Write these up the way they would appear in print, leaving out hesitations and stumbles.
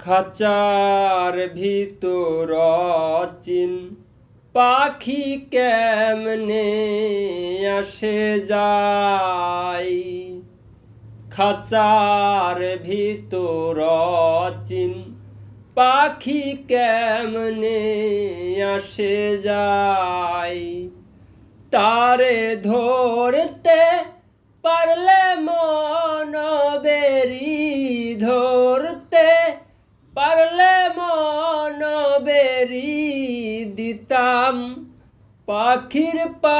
খাঁচার ভিতর চিন পাখি কেমনে আসে যায়। খাঁচার ভিতর চিন পাখি কেমনে আসে যায়। তারে ধরতে পারলে মন বেরি, ধরতে পারলে মন বেরি দিতাম পাখির পাই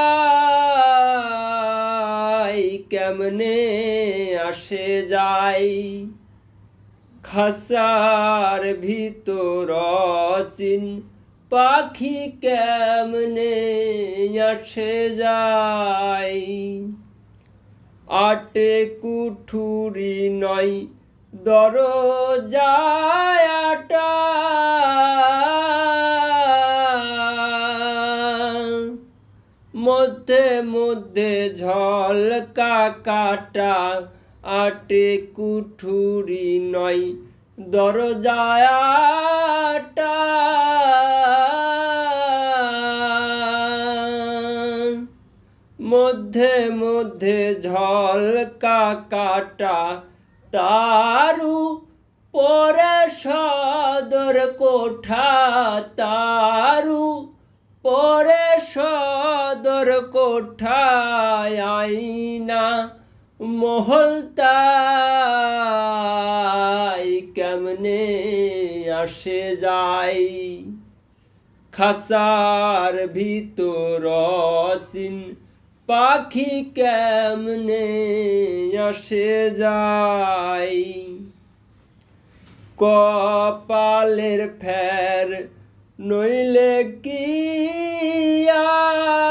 কেমনে আসে যায়। খাঁচার ভিতর চিন পাখি কেমনে আসে যায়। আটে কুঠুরি নয় দরজায় আটা, মধ্যে মধ্যে ঝলকা কাটা। আটে কুঠুরি নয় দরজায় আটা, মধ্যে মধ্যে ঝলকা কাটা। তারু পরে সদর কোঠা, তারু পরে সদর কোঠায় আইনা মহলতাই কেমনে আসে যায়। খাঁচার ভিতর চিন পাখি কেমনে আসে যায়। কপালের ফের নইলে কি আর,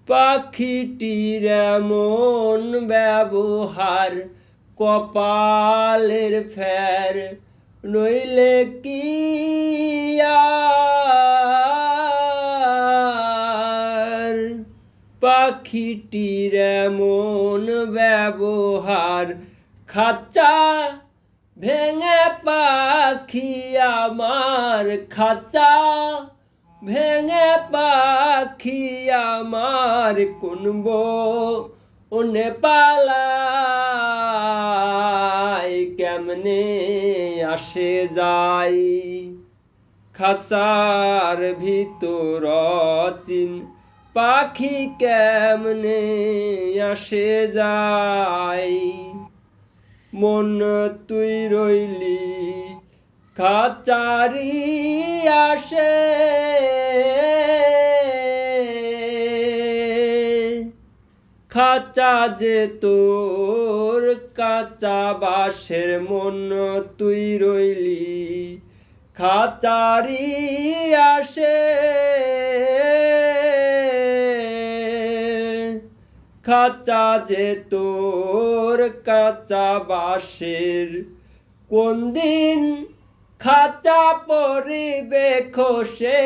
পাখিটির এমন ব্যবহার। কপালের ফের নইলে কি আর, পাখিটির এমন ব্যবহার। খাঁচা ভেঙে পাখি আমার, খাঁচা ভেঙে পাখি আমার কুনবো ওনে পালায় কেমনে আসে যায়। খাঁচার ভিতর চিন পাখি কেমনে আসে যায়। মন তুই রইলি খাঁচারি আসে, খাঁচা যে তোর কাঁচা বাঁশের। মন তুই রইলি খাঁচারি আসে, খাঁচা যে তোর কাঁচা বাঁশের। কোন দিন খাঁচা পরিবে খসে,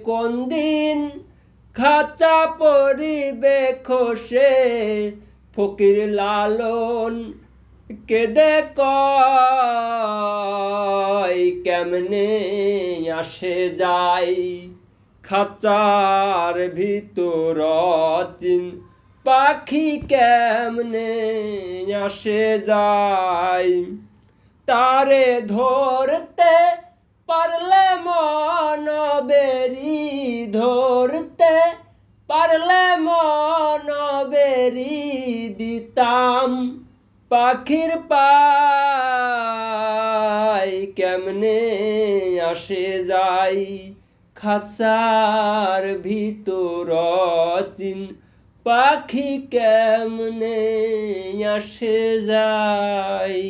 কোন দিন খাঁচা পরিবে খসে। ফকির লালন কেঁদে কয় কেমনে আসে যায়। খাঁচার ভিতর চিন পাখি কেমনে আসে যায়। তারে ধরতে পারলে মন বেরি, ধরতে পারলে মন বেরি দিতাম পাখির পাই কেমনে আসে যায়। খাঁচার ভিতর চিন পাখি কেমনে আসে যায়।